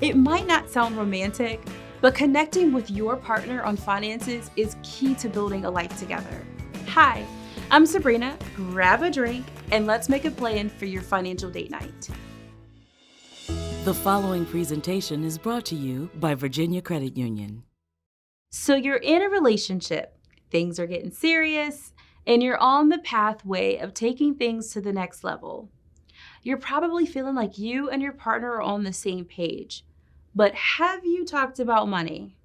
It might not sound romantic, but connecting with your partner on finances is key to building a life together. Hi, I'm Sabrina. Grab a drink and let's make a plan for your financial date night. The following presentation is brought to you by Virginia Credit Union. So you're in a relationship, things are getting serious, and you're on the pathway of taking things to the next level. You're probably feeling like you and your partner are on the same page. But have you talked about money?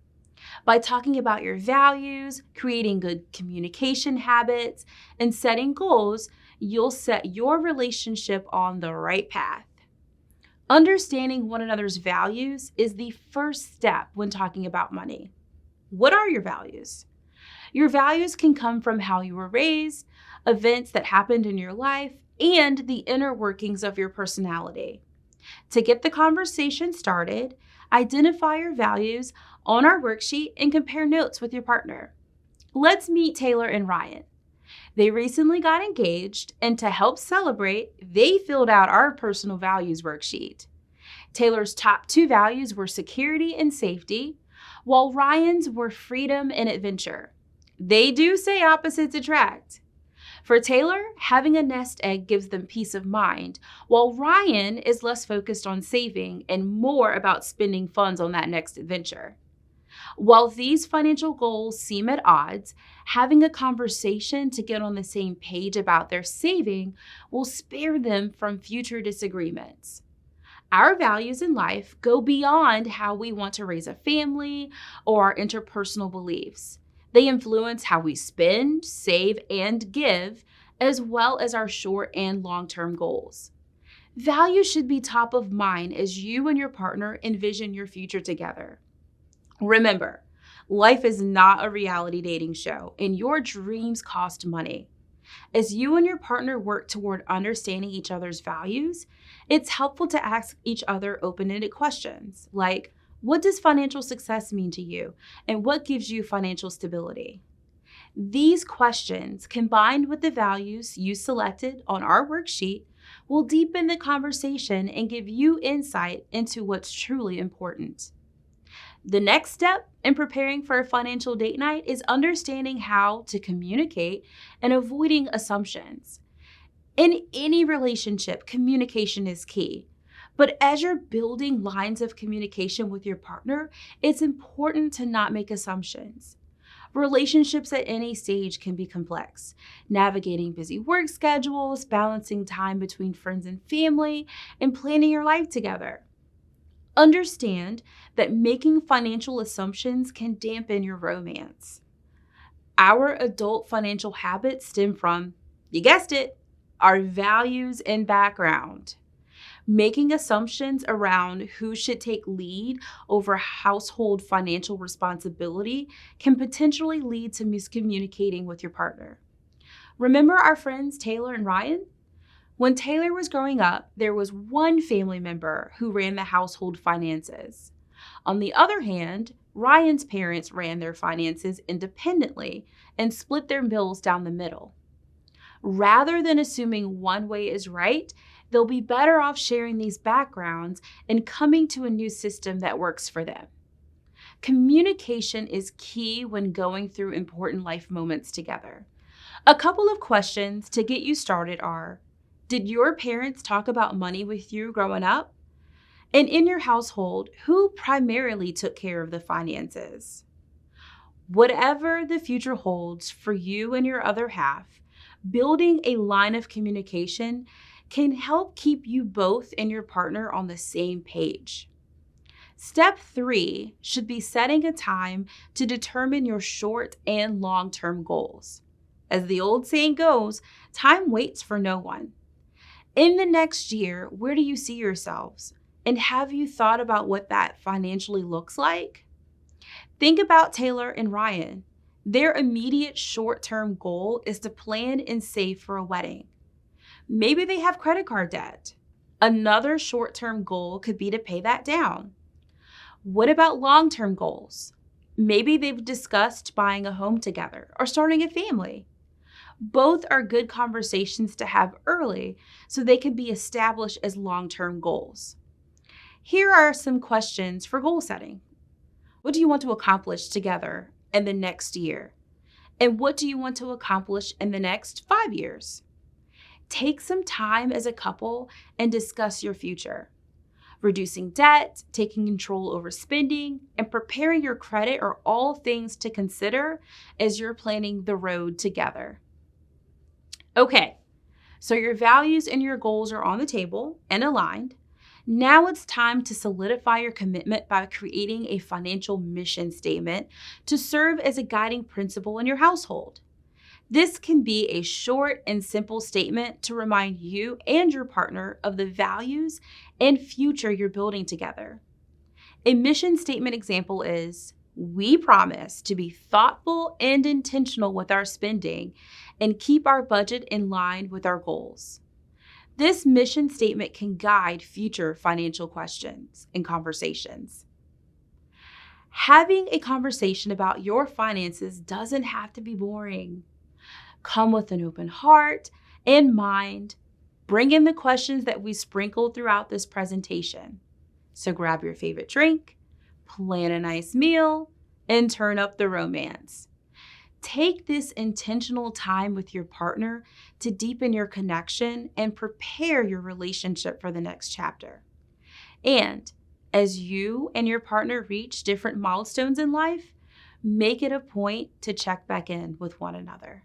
By talking about your values, creating good communication habits, and setting goals, you'll set your relationship on the right path. Understanding one another's values is the first step when talking about money. What are your values? Your values can come from how you were raised, events that happened in your life, and the inner workings of your personality. To get the conversation started, identify your values on our worksheet and compare notes with your partner. Let's meet Taylor and Ryan. They recently got engaged, and to help celebrate, they filled out our personal values worksheet. Taylor's top 2 values were security and safety, while Ryan's were freedom and adventure. They do say opposites attract. For Taylor, having a nest egg gives them peace of mind, while Ryan is less focused on saving and more about spending funds on that next adventure. While these financial goals seem at odds, having a conversation to get on the same page about their saving will spare them from future disagreements. Our values in life go beyond how we want to raise a family or our interpersonal beliefs. They influence how we spend, save, and give, as well as our short and long-term goals. Values should be top of mind as you and your partner envision your future together. Remember, life is not a reality dating show, and your dreams cost money. As you and your partner work toward understanding each other's values, it's helpful to ask each other open-ended questions like, what does financial success mean to you, and what gives you financial stability? These questions, combined with the values you selected on our worksheet, will deepen the conversation and give you insight into what's truly important. The next step in preparing for a financial date night is understanding how to communicate and avoiding assumptions. In any relationship, communication is key. But as you're building lines of communication with your partner, it's important to not make assumptions. Relationships at any stage can be complex. Navigating busy work schedules, balancing time between friends and family, and planning your life together. Understand that making financial assumptions can dampen your romance. Our adult financial habits stem from, you guessed it, our values and background. Making assumptions around who should take lead over household financial responsibility can potentially lead to miscommunicating with your partner. Remember our friends Taylor and Ryan? When Taylor was growing up, there was one family member who ran the household finances. On the other hand, Ryan's parents ran their finances independently and split their bills down the middle. Rather than assuming one way is right, they'll be better off sharing these backgrounds and coming to a new system that works for them. Communication is key when going through important life moments together. A couple of questions to get you started are, did your parents talk about money with you growing up? And in your household, who primarily took care of the finances? Whatever the future holds for you and your other half, building a line of communication can help keep you both and your partner on the same page. Step 3 should be setting a time to determine your short and long-term goals. As the old saying goes, time waits for no one. In the next year, where do you see yourselves? And have you thought about what that financially looks like? Think about Taylor and Ryan. Their immediate short-term goal is to plan and save for a wedding. Maybe they have credit card debt. Another short-term goal could be to pay that down. What about long-term goals? Maybe they've discussed buying a home together or starting a family. Both are good conversations to have early so they can be established as long-term goals. Here are some questions for goal setting. What do you want to accomplish together in the next year? And what do you want to accomplish in the next 5 years? Take some time as a couple and discuss your future. Reducing debt, taking control over spending, and preparing your credit are all things to consider as you're planning the road together. Okay, so your values and your goals are on the table and aligned. Now it's time to solidify your commitment by creating a financial mission statement to serve as a guiding principle in your household. This can be a short and simple statement to remind you and your partner of the values and future you're building together. A mission statement example is, we promise to be thoughtful and intentional with our spending and keep our budget in line with our goals. This mission statement can guide future financial questions and conversations. Having a conversation about your finances doesn't have to be boring. Come with an open heart and mind. Bring in the questions that we sprinkled throughout this presentation. So grab your favorite drink, plan a nice meal, and turn up the romance. Take this intentional time with your partner to deepen your connection and prepare your relationship for the next chapter. And as you and your partner reach different milestones in life, make it a point to check back in with one another.